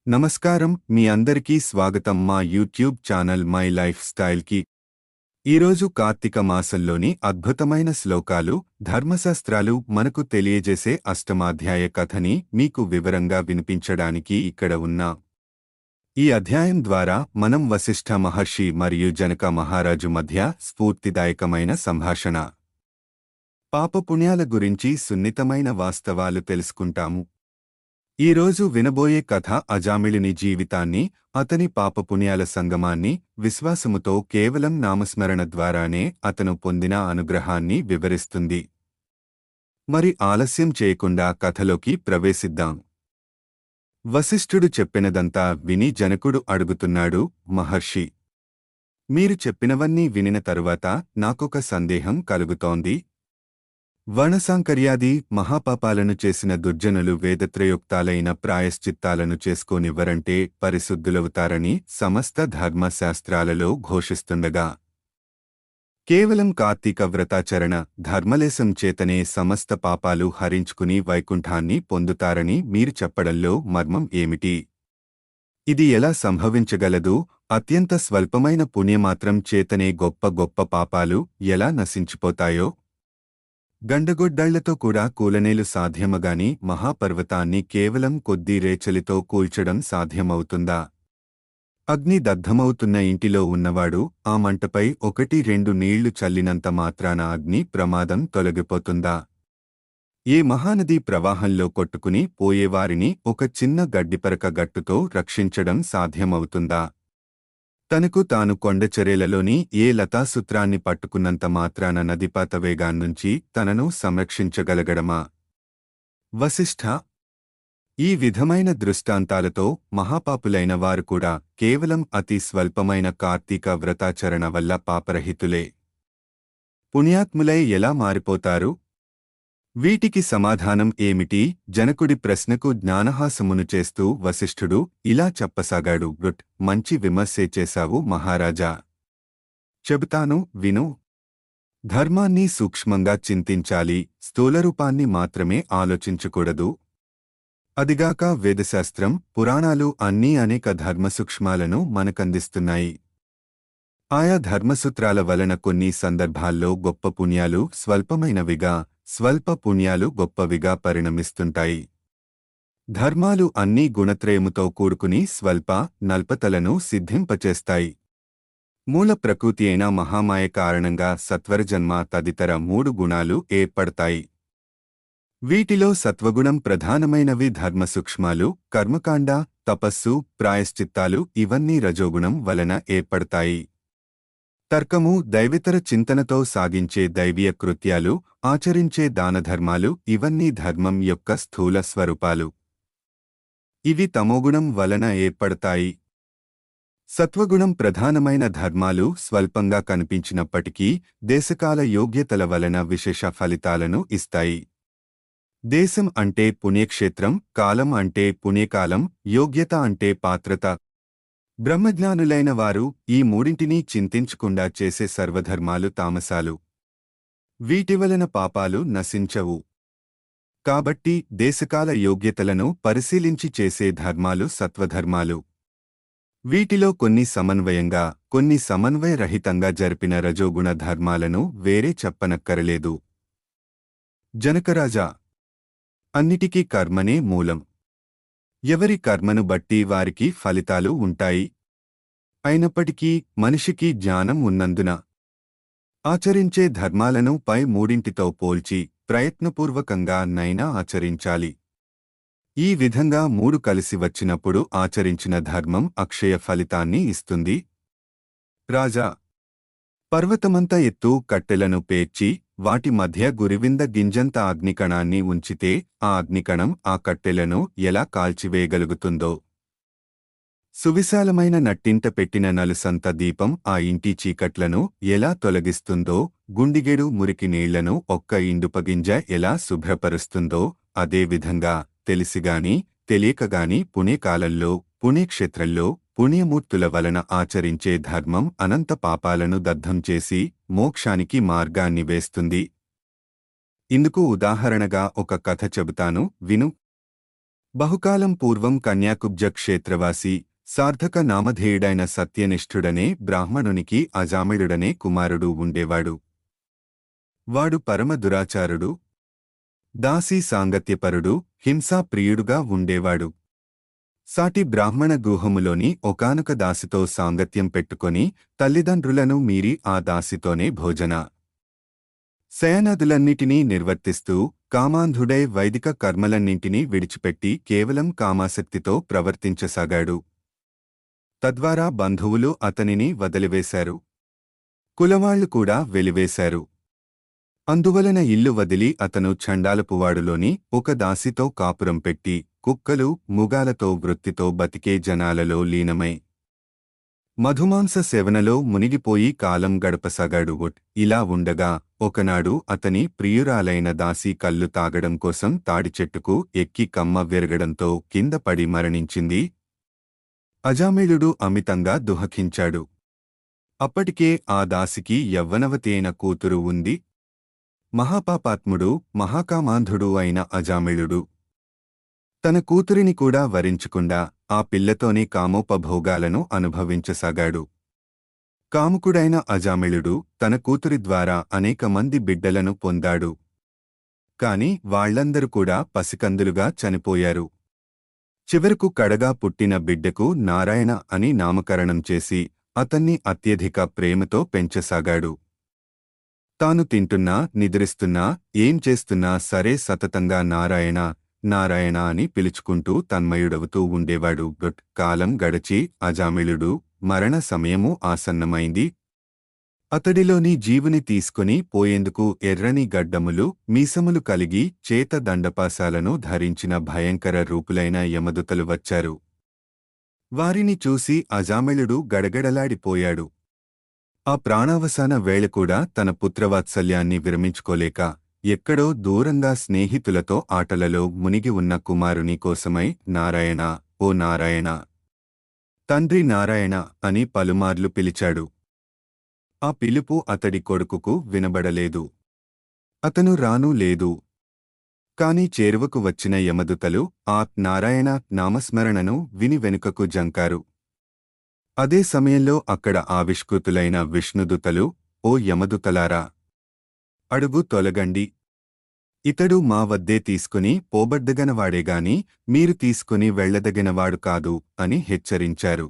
నమస్కారం మీ అందరికీ స్వాగతం మా యూట్యూబ్ ఛానల్ మై లైఫ్ స్టైల్కి. ఈరోజు కార్తీక మాసంలోని అద్భుతమైన శ్లోకాలు, ధర్మశాస్త్రాలు మనకు తెలియజేసే అష్టమాధ్యాయ కథని మీకు వివరంగా వినిపించడానికి ఇక్కడ ఉన్నాం. ఈ అధ్యాయం ద్వారా మనం వశిష్ఠ మహర్షి మరియు జనక మహారాజు మధ్య స్ఫూర్తిదాయకమైన సంభాషణ, పాపపుణ్యాల గురించి సున్నితమైన వాస్తవాలు తెలుసుకుంటాము. ఈరోజు వినబోయే కథ అజామిళుని జీవితాన్ని, అతని పాపపుణ్యాల సంగమాన్ని, విశ్వాసముతో కేవలం నామస్మరణ ద్వారానే అతను పొందిన అనుగ్రహాన్ని వివరిస్తుంది. మరి ఆలస్యం చేయకుండా కథలోకి ప్రవేశిద్దాం. వశిష్ఠుడు చెప్పినదంతా విని జనకుడు అడుగుతున్నాడు, మహర్షి, మీరు చెప్పినవన్నీ వినిన తరువాత నాకొక సందేహం కలుగుతోంది. వర్ణసాంకర్యాది మహాపాపాలను చేసిన దుర్జనులు వేదత్రయోక్తాలైన ప్రాయశ్చిత్తాలను చేసుకోనివ్వరంటే పరిశుద్ధులవుతారని సమస్త ధర్మశాస్త్రాలలో ఘోషిస్తుండగా, కేవలం కార్తీక వ్రతాచరణ ధర్మలేశం చేతనే సమస్త పాపాలు హరించుకుని వైకుంఠాన్ని పొందుతారని మీరు చెప్పడంలో మర్మం ఏమిటి? ఇది ఎలా సంభవించగలదు? అత్యంత స్వల్పమైన పుణ్యమాత్రం చేతనే గొప్ప గొప్ప పాపాలు ఎలా నశించిపోతాయో? గండగొడ్డాళ్లతో కూడా కూలనేలు సాధ్యమగాని మహాపర్వతాన్ని కేవలం కొద్ది రేచలితో కూల్చడం సాధ్యమవుతుందా? అగ్ని దగ్ధమవుతున్న ఇంటిలో ఉన్నవాడు ఆ మంటపై 1-2 నీళ్లు చల్లినంత మాత్రాన అగ్ని ప్రమాదం తొలగిపోతుందా? ఏ మహానదీ ప్రవాహంలో కొట్టుకుని పోయేవారిని ఒక చిన్న గడ్డిపరక గట్టుతో రక్షించడం సాధ్యమవుతుందా? తనకు తాను కొండచర్యలలోని ఏ లతాసూత్రాన్ని పట్టుకున్నంత మాత్రాన నదిపాత వేగాన్నుంచి తనను సంరక్షించగలగడమా? వశిష్ఠ, ఈ విధమైన దృష్టాంతాలతో మహాపాపులైన వారు కూడా కేవలం అతి స్వల్పమైన కార్తీక వ్రతాచరణ వల్ల పాపరహితులే. పుణ్యాత్ములై ఎలా మారిపోతారు? వీటికి సమాధానం ఏమిటి? జనకుడి ప్రశ్నకు జ్ఞానహాసమును చేస్తూ వశిష్ఠుడు ఇలా చెప్పసాగాడు. మంచి విమర్శే చేశావు మహారాజా. చెబుతాను విను. ధర్మాన్ని సూక్ష్మంగా చింతించాలి, స్థూలరూపాన్ని మాత్రమే ఆలోచించకూడదు. అదిగాక వేదశాస్త్రం, పురాణాలు అన్నీ అనేక ధర్మసూక్ష్మాలను మనకందిస్తున్నాయి. ఆయా ధర్మసూత్రాల వలన కొన్ని సందర్భాల్లో గొప్ప పుణ్యాలు స్వల్పమైనవిగా, స్వల్ప పుణ్యాలు గొప్పవిగా పరిణమిస్తుంటాయి. ధర్మాలు అన్నీ గుణత్రయముతో కూడుకుని స్వల్ప, నల్పతలను సిద్ధింపచేస్తాయి. మూల ప్రకృతి అయిన మహామాయ కారణంగా సత్వరజన్మ తదితర 3 గుణాలు ఏర్పడతాయి. వీటిలో సత్వగుణం ప్రధానమైనవి. ధర్మసూక్ష్మాలు, కర్మకాండ, తపస్సు, ప్రాయశ్చిత్తాలు ఇవన్నీ రజోగుణం వలన ఏర్పడతాయి. తర్కము, దైవేతర చింతనతో సాగించే దైవీయ కృత్యాలు, ఆచరించే దానధర్మాలు ఇవన్నీ ధర్మం యొక్క స్థూల స్వరూపాలు. ఇవి తమోగుణం వలన ఏర్పడతాయి. సత్వగుణం ప్రధానమైన ధర్మాలు స్వల్పంగా కనిపించినప్పటికీ దేశకాల యోగ్యతల వలన విశేష ఫలితాలను ఇస్తాయి. దేశం అంటే పుణ్యక్షేత్రం, కాలం అంటే పుణ్యకాలం, యోగ్యత అంటే పాత్రత. బ్రహ్మజ్ఞానులైన వారు ఈ మూడింటినీ చింతించకుండా చేసే సర్వధర్మాలు తామసాలు. వీటివలన పాపాలు నశించవు. కాబట్టి దేశకాల యోగ్యతలను పరిశీలించి చేసే ధర్మాలు సత్వధర్మాలు. వీటిలో కొన్ని సమన్వయంగా, కొన్ని సమన్వయరహితంగా జరిపిన రజోగుణ ధర్మాలను వేరే చెప్పనక్కరలేదు. జనకరాజా, అన్నిటికీ కర్మనే మూలం. ఎవరి కర్మను బట్టి వారికి ఫలితాలు ఉంటాయి. అయినప్పటికీ మనిషికి జ్ఞానం ఉన్నందున ఆచరించే ధర్మాలను పై మూడింటితో పోల్చి ప్రయత్నపూర్వకంగా నైనా ఆచరించాలి. ఈ విధంగా 3 కలిసి వచ్చినప్పుడు ఆచరించిన ధర్మం అక్షయ ఫలితాన్ని ఇస్తుంది. రాజా, పర్వతమంత ఎత్తు కట్టెలను పేర్చి వాటి మధ్య గురివింద గింజంత అగ్నికణాన్ని ఉంచితే ఆ అగ్నికణం ఆ కట్టెలను ఎలా కాల్చివేయగలుగుతుందో, సువిశాలమైన నట్టింట పెట్టిన నలుసంత దీపం ఆ ఇంటి చీకట్లను ఎలా తొలగిస్తుందో, గుండిగెడు మురికి నీళ్లను ఒక్క ఇండుపగింజ ఎలా శుభ్రపరుస్తుందో, అదేవిధంగా తెలిసిగాని తెలియకగాని పుణ్యకాలంలో, పుణ్యక్షేత్రంలో పుణ్యమూర్తుల వలన ఆచరించే ధర్మం అనంత పాపాలను దగ్ధం చేసి మోక్షానికి మార్గాన్ని వేస్తుంది. ఇందుకు ఉదాహరణగా ఒక కథ చెబుతాను విను. బహుకాలం పూర్వం కన్యాకుబ్జ క్షేత్రవాసి సార్థక నామధేయుడైన సత్యనిష్ఠుడనే బ్రాహ్మణునికి అజామిళుడనే కుమారుడు ఉండేవాడు. వాడు పరమ దురాచారుడు, దాసీ సాంగత్యపరుడు, హింసాప్రియుడుగా ఉండేవాడు. సాటి బ్రాహ్మణ గృహములోని ఒకానొక దాసితో సాంగత్యం పెట్టుకొని తల్లిదండ్రులను మీరి ఆ దాసితోనే భోజన శయనాదులన్నిటినీ నిర్వర్తిస్తూ కామాంధుడై వైదిక కర్మలన్నింటినీ విడిచిపెట్టి కేవలం కామాసక్తితో ప్రవర్తించసాగాడు. తద్వారా బంధువులు అతనిని వదిలివేశారు. కులవాళ్లు కూడా వెలివేశారు. అందువలన ఇల్లు వదిలి అతను చండాలపువాడులోని ఒక దాసితో కాపురం పెట్టి కుక్కలు ముగాలతో వృత్తితో బతికే జనాలలో లీనమై మధుమాంస సేవనలో మునిగిపోయి కాలం గడపసాగాడు. ఇలా ఉండగా ఒకనాడు అతని ప్రియురాలైన దాసి కళ్ళు తాగడం కోసం తాడిచెట్టుకు ఎక్కి కమ్మ విరగడంతో కింద పడి మరణించింది. అజామిళుడు అమితంగా దుఃఖించాడు. అప్పటికే ఆ దాసికి యవ్వనవతి అయిన కూతురు ఉంది. మహాపాపాత్ముడు, మహాకామాంధుడు అయిన అజామిళుడు తన కూతురిని కూడా వరించకుండా ఆ పిల్లతోనే కామోపభోగాలను అనుభవించసాగాడు. కాముకుడైన అజామిళుడు తన కూతురి ద్వారా అనేక మంది బిడ్డలను పొందాడు. కాని వాళ్లందరూ కూడా పసికందులుగా చనిపోయారు. చివరకు కడగా పుట్టిన బిడ్డకు నారాయణ అని నామకరణం చేసి అతన్ని అత్యధిక ప్రేమతో పెంచసాగాడు. తాను తింటున్నా, నిద్రిస్తున్నా, ఏం చేస్తున్నా సరే సతతంగా నారాయణ నారాయణ అని పిలుచుకుంటూ తన్మయుడవుతూ ఉండేవాడు. కాలం గడచి అజామిళుడు మరణ సమయము ఆసన్నమైంది. అతడిలోని జీవుని తీసుకుని పోయేందుకు ఎర్రని గడ్డములు, మీసములు కలిగి చేత దండపాసాలను ధరించిన భయంకర రూపులైన యమదూతలు వచ్చారు. వారిని చూసి అజామిళుడు గడగడలాడిపోయాడు. ఆ ప్రాణావసాన వేళ కూడా తన పుత్రవాత్సల్యాన్ని విరమించుకోలేక ఎక్కడో దూరంగా స్నేహితులతో ఆటలలో మునిగి ఉన్న కుమారుని కోసమై నారాయణ, ఓ నారాయణ, తండ్రి నారాయణ అని పలుమార్లు పిలిచాడు. ఆ పిలుపు అతడి కొడుకుకు వినబడలేదు. అతను రానూ లేదు. కాని చేరువకు వచ్చిన యమదూతలు ఆ నారాయణ నామస్మరణను విని వెనుకకు జంకారు. అదే సమయంలో అక్కడ ఆవిష్కృతులైన విష్ణుదూతలు, ఓ యమదూతలారా, అడుగు తొలగండి. ఇతడు మా వద్దే తీసుకుని పోబడ్డగనవాడేగాని మీరు తీసుకుని వెళ్లదగినవాడు కాదు అని హెచ్చరించారు.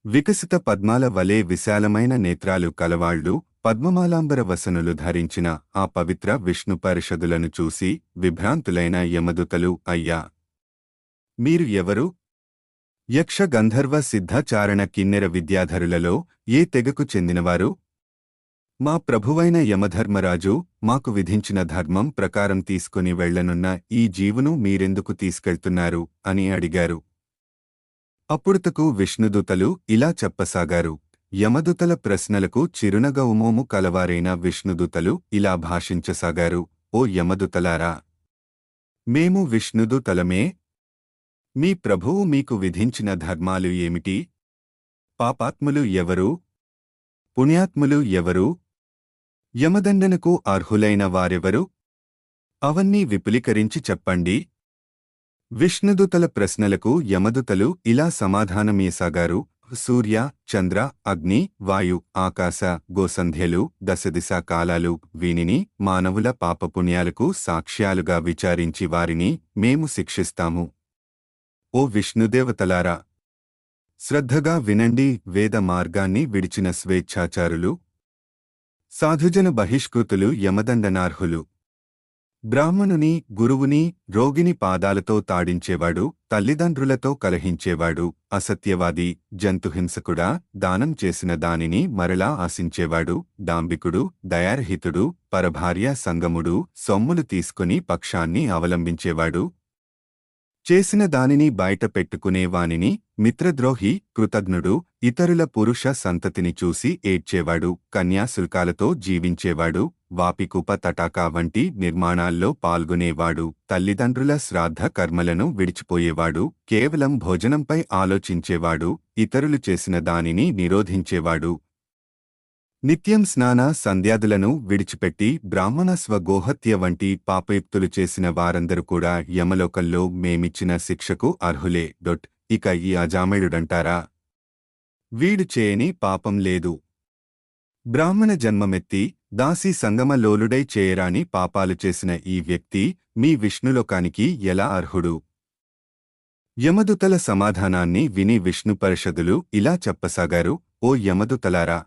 వికసిత పద్మాల వలె విశాలమైన నేత్రాలు కలవాళ్లు, పద్మమాలాంబర వసనులు ధరించిన ఆ పవిత్ర విష్ణు పరిషదులను చూసి విభ్రాంతులైన యమదూతలు, అయ్యా, మీరు ఎవరు? యక్ష గంధర్వ సిద్ధచారణ కిన్నెర విద్యాధరులలో ఏ తెగకు చెందినవారు? మా ప్రభువైన యమధర్మరాజు మాకు విధించిన ధర్మం ప్రకారం తీసుకుని వెళ్లనున్న ఈ జీవును మీరెందుకు తీసుకెళ్తున్నారు అని అడిగారు. అప్పుడుతకు విష్ణుదూతలు ఇలా చెప్పసాగారు. యమదూతల ప్రశ్నలకు చిరునగవుమోము కలవారైన విష్ణుదూతలు ఇలా భాషించసాగారు. ఓ యమదూతలారా, మేము విష్ణుదూతలమే. మీ ప్రభువు మీకు విధించిన ధర్మాలు ఏమిటి? పాపాత్ములు ఎవరు? పుణ్యాత్ములు ఎవరు? యమదండనకు అర్హులైన వారెవరు? అవన్నీ విపులీకరించి చెప్పండి. విష్ణుదూతల ప్రశ్నలకు యమదూతలు ఇలా సమాధానమీయసాగారు. సూర్య, చంద్ర, అగ్ని, వాయు, ఆకాశ, గోసంధ్యలు, దశదిశా కాలాలు వీనిని మానవుల పాపపుణ్యాలకు సాక్ష్యాలుగా విచారించి వారిని మేము శిక్షిస్తాము. ఓ విష్ణుదేవతలారా, శ్రద్ధగా వినండి. వేద మార్గాన్ని విడిచిన స్వేచ్ఛాచారులు, సాధుజన బహిష్కృతులు యమదండనార్హులు. బ్రాహ్మణుని, గురువుని, రోగిని పాదాలతో తాడించేవాడు, తల్లిదండ్రులతో కలహించేవాడు, అసత్యవాది, జంతుహింసకుడా, దానం చేసిన దానిని మరలా ఆశించేవాడు, డాంబికుడు, దయారహితుడు, పరభార్య సంగముడు, సొమ్ములు తీసుకుని పక్షాన్ని అవలంబించేవాడు, చేసిన దానిని బయట పెట్టుకునేవానిని, మిత్రద్రోహి, కృతజ్ఞుడు, ఇతరుల పురుష సంతతిని చూసి ఏడ్చేవాడు, కన్యాశుల్కాలతో జీవించేవాడు, వాపికూప తటాకా వంటి నిర్మాణాల్లో పాల్గొనేవాడు, తల్లిదండ్రుల శ్రాద్ధ కర్మలను విడిచిపోయేవాడు, కేవలం భోజనంపై ఆలోచించేవాడు, ఇతరులు చేసిన దానిని నిరోధించేవాడు, నిత్యం స్నాన సంధ్యాదులను విడిచిపెట్టి బ్రాహ్మణ స్వగోహత్య వంటి పాపయుక్తులు చేసిన వారందరూ కూడా యమలోకంలో మేమిచ్చిన శిక్షకు అర్హులే. ఇక ఈ అజామిళుడంటారా, వీడు చేయని పాపం లేదు. బ్రాహ్మణ జన్మమెత్తి దాసీ సంగమలోలుడై చేయరాని పాపాలు చేసిన ఈ వ్యక్తి మీ విష్ణులోకానికి ఎలా అర్హుడు? యమదూతల సమాధానాన్ని విని విష్ణు పరిషదులు ఇలా చెప్పసాగారు: ఓ యమదూతలారా,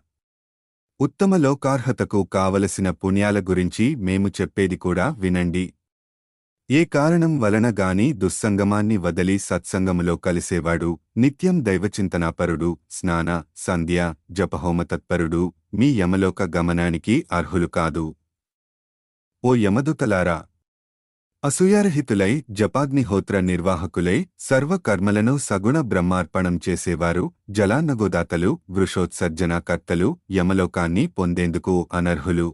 ఉత్తమ లోకార్హతకు కావలసిన పుణ్యాల గురించి మేము చెప్పేది కూడా వినండి. ఏ కారణం వలన గాని దుస్సంగమాన్ని వదలి సత్సంగములో కలిసేవాడు నిత్యం దైవచింతనాపరుడు, స్నాన సంధ్య జపహోమతత్పరుడు మీ యమలోక గమనానికి అర్హులు కాదు. ఓ యమదూతలారా, అసూయారహితులై జపాగ్నిహోత్ర నిర్వాహకులై సర్వకర్మలను సగుణ బ్రహ్మార్పణం చేసేవారు, జలాన్నగోదాతలు, వృషోత్సర్జనకర్తలు యమలోకాన్ని పొందేందుకు అనర్హులు.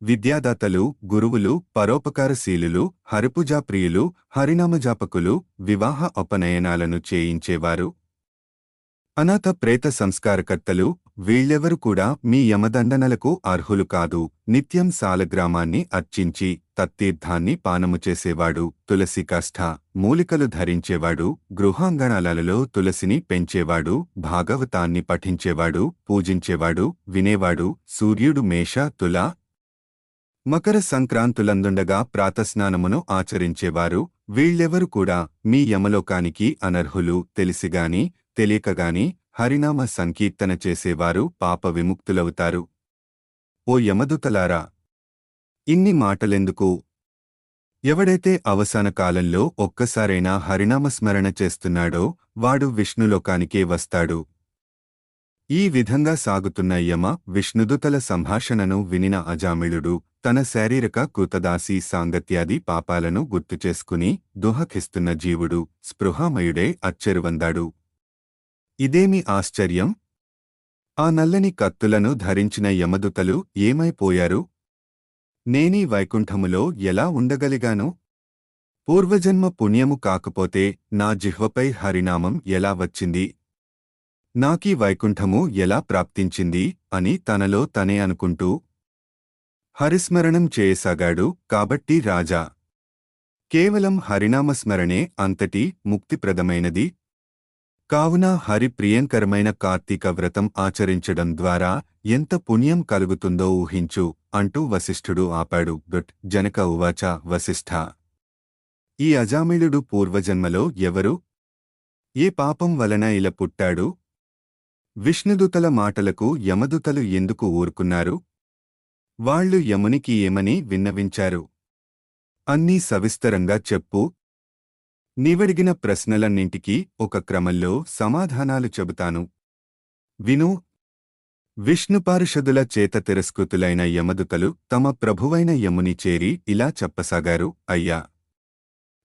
విద్యాదాతలు, గురువులు, పరోపకారశీలులు, హరిపూజాప్రియులు, హరినామజాపకులు, వివాహ ఉపనయనాలను చేయించేవారు, అనాథ ప్రేత సంస్కారకర్తలు వీళ్ళెవరు కూడా మీ యమదండనలకు అర్హులు కాదు. నిత్యం సాలగ్రామాన్ని అర్చించి తత్తీర్థాన్ని పానము చేసేవాడు, తులసి కాష్ఠ మూలికలు ధరించేవాడు, గృహాంగణాలలో తులసిని పెంచేవాడు, భాగవతాన్ని పఠించేవాడు, పూజించేవాడు, వినేవాడు, సూర్యుడు మేష తుల మకర సంక్రాంతులందుండగా ప్రాతస్నానమును ఆచరించేవారు వీళ్ళెవరు కూడా మీ యమలోకానికి అనర్హులు. తెలిసిగాని తెలియకగాని హరినామ సంకీర్తన చేసేవారు పాప విముక్తులవుతారు. ఓ యమదూతలారా, ఇన్ని మాటలెందుకు? ఎవడైతే అవసాన కాలంలో ఒక్కసారైనా హరినామస్మరణ చేస్తున్నాడో వాడు విష్ణులోకానికే వస్తాడు. ఈ విధంగా సాగుతున్న యమ విష్ణుదూతల సంభాషణను వినిన అజామిళుడు తన శారీరక కృతదాసీ సాంగత్యాది పాపాలను గుర్తుచేసుకుని దుహకిస్తున్న జీవుడు స్పృహామయుడే అచ్చెరువందాడు. ఇదేమి ఆశ్చర్యం! ఆ నల్లని కత్తులను ధరించిన యమదూతలు ఏమైపోయారు? నేనీ వైకుంఠములో ఎలా ఉండగలిగాను? పూర్వజన్మ పుణ్యము కాకపోతే నా జిహ్వపై హరినామం ఎలా వచ్చింది? నాకీ వైకుంఠము ఎలా ప్రాప్తించింది అని తనలో తనే అనుకుంటూ హరిస్మరణం చేయసాగాడు. కాబట్టి రాజా, కేవలం హరినామస్మరణే అంతటి ముక్తిప్రదమైనది. కావున హరి ప్రియంకరమైన కార్తీక వ్రతం ఆచరించడం ద్వారా ఎంత పుణ్యం కలుగుతుందో ఊహించు అంటూ వశిష్ఠుడు ఆపాడు. జనక ఉవాచ వశిష్ఠ, ఈ అజామిళుడు పూర్వజన్మలో ఎవరు? ఏ పాపం వలన ఇలా పుట్టాడు? విష్ణుదూతల మాటలకు యమదూతలు ఎందుకు ఊరుకున్నారు? వాళ్ళు యమునికి ఏమని విన్నవించారు? అన్నీ సవిస్తరంగా చెప్పు. నీవడిగిన ప్రశ్నలన్నింటికీ ఒక క్రమంలో సమాధానాలు చెబుతాను, విను. విష్ణుపారిషదుల చేత తిరస్కృతులైన యమదూతలు తమ ప్రభువైన యముని చేరి ఇలా చెప్పసాగారు: అయ్యా,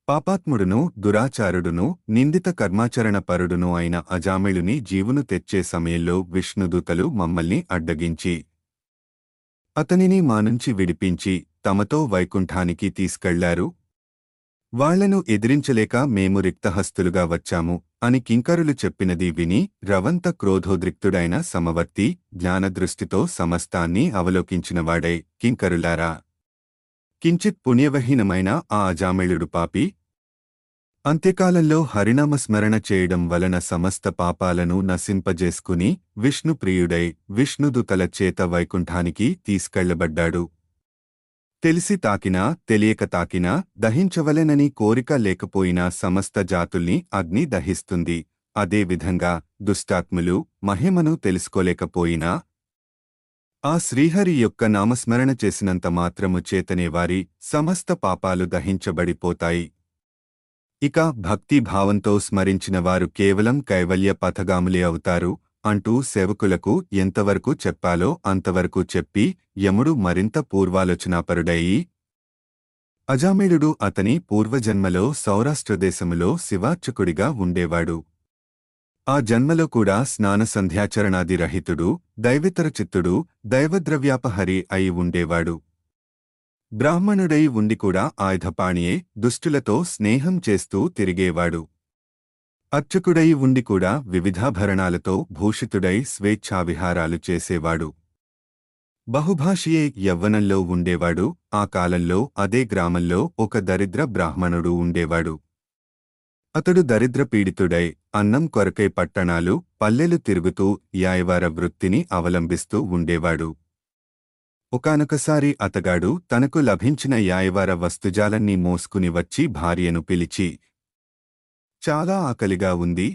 పాపాత్ముడును దురాచారుడును నిందిత కర్మాచరణపరుడును అయిన అజామిళుని జీవును తెచ్చే సమయంలో విష్ణుదూతలు మమ్మల్ని అడ్డగించి అతనిని మానుంచి విడిపించి తమతో వైకుంఠానికి తీసుకెళ్లారు. వాళ్లను ఎదిరించలేక మేము రిక్తహస్తులుగా వచ్చాము అని కింకరులు చెప్పినది విని రవంత క్రోధోద్రిక్తుడైన సమవర్తి జ్ఞానదృష్టితో సమస్తాన్ని అవలోకించినవాడై, కింకరులారా, కించిత్ పుణ్యవహీనమైన ఆ అజామిళుడు పాపి. అంత్యకాలంలో హరినామస్మరణ చేయడం వలన సమస్త పాపాలను నశింపజేసుకుని విష్ణుప్రియుడై విష్ణుదూతల చేత వైకుంఠానికి తీసుకెళ్లబడ్డాడు. తెలిసి తాకినా తెలియక తాకినా దహించవలెనని కోరిక లేకపోయినా సమస్త జాతుల్ని అగ్ని దహిస్తుంది. అదేవిధంగా దుష్టాత్ములు మహిమను తెలుసుకోలేకపోయినా ఆ శ్రీహరి యొక్క నామస్మరణ చేసినంత మాత్రము చేతనే వారి సమస్త పాపాలు దహించబడిపోతాయి. ఇక భక్తిభావంతో స్మరించిన వారు కేవలం కైవల్య పథగాములే అవుతారు అంటూ సేవకులకు ఎంతవరకు చెప్పాలో అంతవరకు చెప్పి యముడు మరింత పూర్వాలోచనాపరుడయి, అజామిళుడు అతని పూర్వజన్మలో సౌరాష్ట్రదేశములో శివార్చకుడిగా ఉండేవాడు. ఆ జన్మలో కూడా స్నానసంధ్యాచరణాది రహితుడు, దైవేతరచిత్తుడు, దైవద్రవ్యాపహరి అయి ఉండేవాడు. బ్రాహ్మణుడై ఉండి కూడా ఆయుధపాణియే దుష్టులతో స్నేహం చేస్తూ తిరిగేవాడు. అర్చకుడై ఉండి కూడా వివిధాభరణాలతో భూషితుడై స్వేచ్ఛావిహారాలు చేసేవాడు. బహుభాషియే యవ్వనంలో ఉండేవాడు. ఆ కాలంలో అదే గ్రామంలో ఒక దరిద్ర బ్రాహ్మణుడు ఉండేవాడు. అతడు దరిద్రపీడితుడై అన్నం కొరకై పట్టణాలు, పల్లెలు తిరుగుతూ యాయవార వృత్తిని అవలంబిస్తూ ఉండేవాడు. ఒకానొకసారి అతగాడు తనకు లభించిన యాయవార వస్తుజాలన్నీ మోసుకుని వచ్చి భార్యను పిలిచి, చాలా ఆకలిగా ఉంది.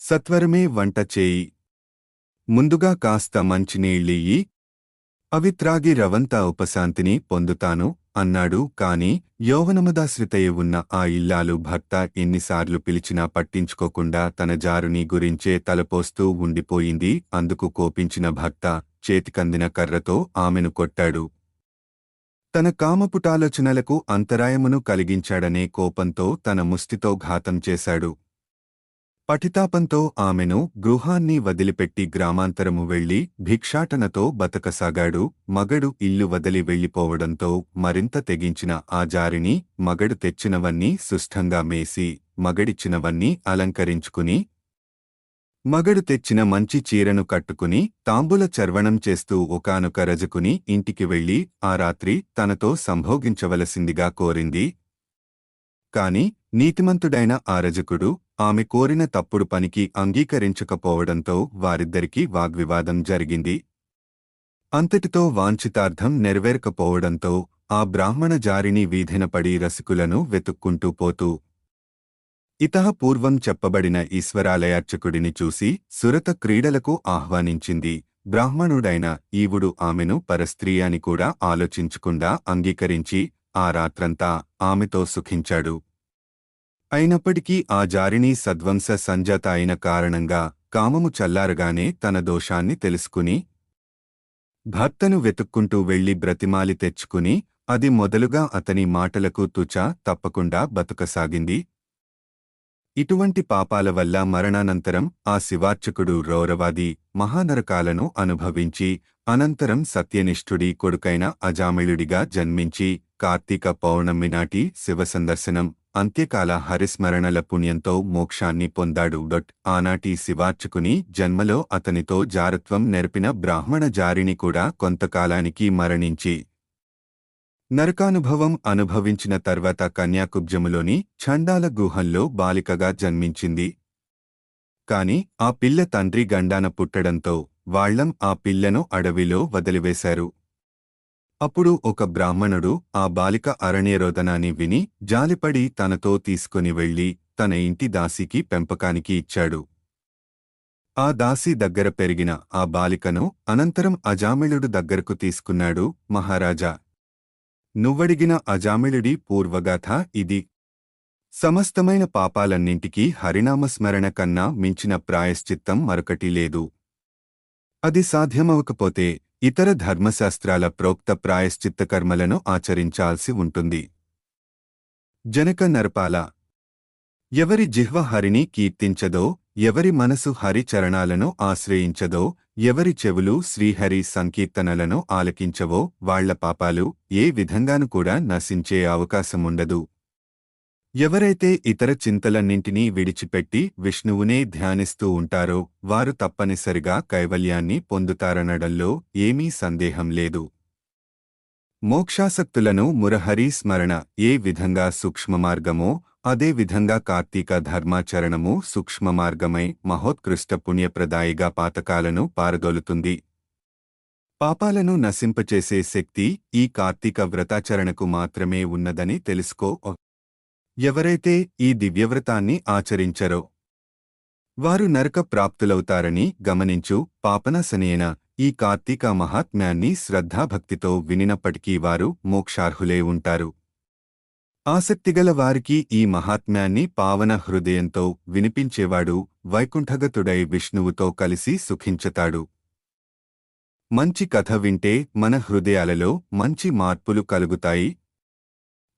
సత్వరమే వంట చేయి. ముందుగా కాస్త మంచినీళ్ళియ్యి. అవి త్రాగి రవంతా ఉపశాంతిని పొందుతాను అన్నాడు. కాని యౌవనమదాశ్రితయే ఉన్న ఆ ఇల్లాలు భర్త ఎన్నిసార్లు పిలిచినా పట్టించుకోకుండా తన జారుని గురించే తలపోస్తూ ఉండిపోయింది. అందుకు కోపించిన భర్త చేతికందిన కర్రతో ఆమెను కొట్టాడు. తన కామపుటాలోచనలకు అంతరాయమును కలిగించాడనే కోపంతో తన ముష్టితో ఘాతం చేశాడు. పఠితాపంతో ఆమెను గృహాన్ని వదిలిపెట్టి గ్రామాంతరము వెళ్లి భిక్షాటనతో బతకసాగాడు. మగడు ఇల్లు వదిలి వెళ్లిపోవడంతో మరింత తెగించిన ఆ జారిని మగడు తెచ్చినవన్నీ సుష్టంగా మేసి, మగడిచ్చినవన్నీ అలంకరించుకుని, మగడు తెచ్చిన మంచి చీరను కట్టుకుని తాంబూల చర్వణం చేస్తూ ఒకానొక రజకుని ఇంటికి వెళ్లి ఆ రాత్రి తనతో సంభోగించవలసిందిగా కోరింది. కాని నీతిమంతుడైన ఆ రజకుడు ఆమె కోరిన తప్పుడు పనికి అంగీకరించకపోవడంతో వారిద్దరికీ వాగ్వివాదం జరిగింది. అంతటితో వాంఛితార్థం నెరవేరకపోవడంతో ఆ బ్రాహ్మణ జారిని వీధినపడి రసికులను వెతుక్కుంటూ పోతూ ఇతః పూర్వం చెప్పబడిన ఈశ్వరాలయార్చకుడిని చూసి సురత క్రీడలకు ఆహ్వానించింది. బ్రాహ్మణుడైన ఈవుడు ఆమెను పరస్త్రీ అని కూడా ఆలోచించకుండా అంగీకరించి ఆ రాత్రంతా ఆమెతో సుఖించాడు. అయినప్పటికీ ఆ జారిని సద్వంశ సంజాత అయిన కారణంగా కామము చల్లారగానే తన దోషాన్ని తెలుసుకుని భర్తను వెతుక్కుంటూ వెళ్లి బ్రతిమాలి తెచ్చుకుని అది మొదలుగా అతని మాటలకు తుచ తప్పకుండా బతుకసాగింది. ఇటువంటి పాపాల వల్ల మరణానంతరం ఆ శివార్చకుడు రౌరవాది మహానరకాలను అనుభవించి అనంతరం సత్యనిష్ఠుడి కొడుకైన అజామిళుడిగా జన్మించి కార్తీక పౌర్ణమి నాటి శివసందర్శనం అంత్యకాల హరిస్మరణల పుణ్యంతో మోక్షాన్ని పొందాడు. ఆనాటి శివార్చకుని జన్మలో అతనితో జారత్వం నెరపిన బ్రాహ్మణ జారిని కూడా కొంతకాలానికి మరణించి నరకానుభవం అనుభవించిన తర్వాత కన్యాకుబ్జములోని ఛండాల గుహంలో బాలికగా జన్మించింది. కాని ఆ పిల్ల తండ్రి గండాన పుట్టడంతో వాళ్లం ఆ పిల్లను అడవిలో వదిలివేశారు. అప్పుడు ఒక బ్రాహ్మణుడు ఆ బాలిక అరణ్యరోదనాన్ని విని జాలిపడి తనతో తీసుకుని వెళ్లి తన ఇంటి దాసికి పెంపకానికి ఇచ్చాడు. ఆ దాసి దగ్గర పెరిగిన ఆ బాలికను అనంతరం అజామిళుడు దగ్గరకు తీసుకున్నాడు. మహారాజా, నువ్వడిగిన అజామిళుడి పూర్వగాథ ఇది. సమస్తమైన పాపాలన్నింటికీ హరినామస్మరణ కన్నా మించిన ప్రాయశ్చిత్తం మరొకటి లేదు. అది సాధ్యమవకపోతే ఇతర ధర్మశాస్త్రాల ప్రోక్త ప్రాయశ్చిత్తకర్మలను ఆచరించాల్సి ఉంటుంది. జనక నరపాల. ఎవరి జిహ్వ హరిని కీర్తించదో, ఎవరి మనసు హరి చరణాలను ఆశ్రయించదో, ఎవరి చెవులు శ్రీహరి సంకీర్తనలను ఆలకించవో వాళ్ల పాపాలు ఏ విధంగాను కూడా నశించే అవకాశముండదు. ఎవరైతే ఇతర చింతలన్నింటినీ విడిచిపెట్టి విష్ణువునే ధ్యానిస్తూ ఉంటారో వారు తప్పనిసరిగా కైవల్యాన్ని పొందుతారనడంలో ఏమీ సందేహం లేదు. మోక్షాసక్తులను మురహరి స్మరణ ఏ విధంగా సూక్ష్మమార్గమో అదే విధంగా కార్తీక ధర్మాచరణము సూక్ష్మమార్గమై మహోత్కృష్ట పుణ్యప్రదాయిగా పాతకాలను పారదోలుతుంది. పాపాలను నశింపచేసే శక్తి ఈ కార్తీక వ్రతాచరణకు మాత్రమే ఉన్నదని తెలుసుకో. ఎవరైతే ఈ దివ్యవ్రతాన్ని ఆచరించరో వారు నరక ప్రాప్తులవుతారని గమనించు. పాపనాశనేన ఈ కార్తీక మహాత్మ్యాన్ని శ్రద్ధాభక్తితో వినినప్పటికీ వారు మోక్షార్హులే ఉంటారు. ఆసక్తిగల వారికి ఈ మహాత్మ్యాన్ని పావన హృదయంతో వినిపించేవాడు వైకుంఠగతుడై విష్ణువుతో కలిసి సుఖించతాడు. మంచి కథ వింటే మన హృదయాలలో మంచి మార్పులు కలుగుతాయి.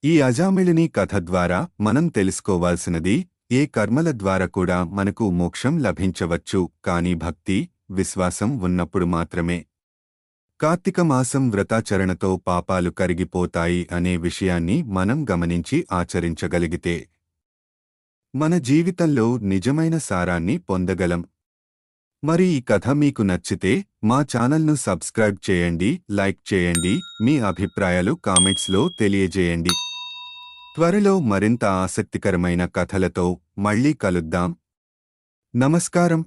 ఈ అజామిళుని కథ ద్వారా మనం తెలుసుకోవాల్సినది ఏ కర్మల ద్వారా కూడా మనకు మోక్షం లభించవచ్చు, కాని భక్తి, విశ్వాసం ఉన్నప్పుడు మాత్రమే. కార్తీక మాసం వ్రతాచరణతో పాపాలు కరిగిపోతాయి అనే విషయాన్ని మనం గమనించి ఆచరించగలిగితే మన జీవితంలో నిజమైన సారాన్ని పొందగలం. మరి ఈ కథ మీకు నచ్చితే మా ఛానల్ను సబ్స్క్రైబ్ చేయండి, లైక్ చేయండి, మీ అభిప్రాయాలు కామెంట్స్లో తెలియజేయండి. త్వరలో మరింత ఆసక్తికరమైన కథలతో మళ్ళీ కలుద్దాం. నమస్కారం.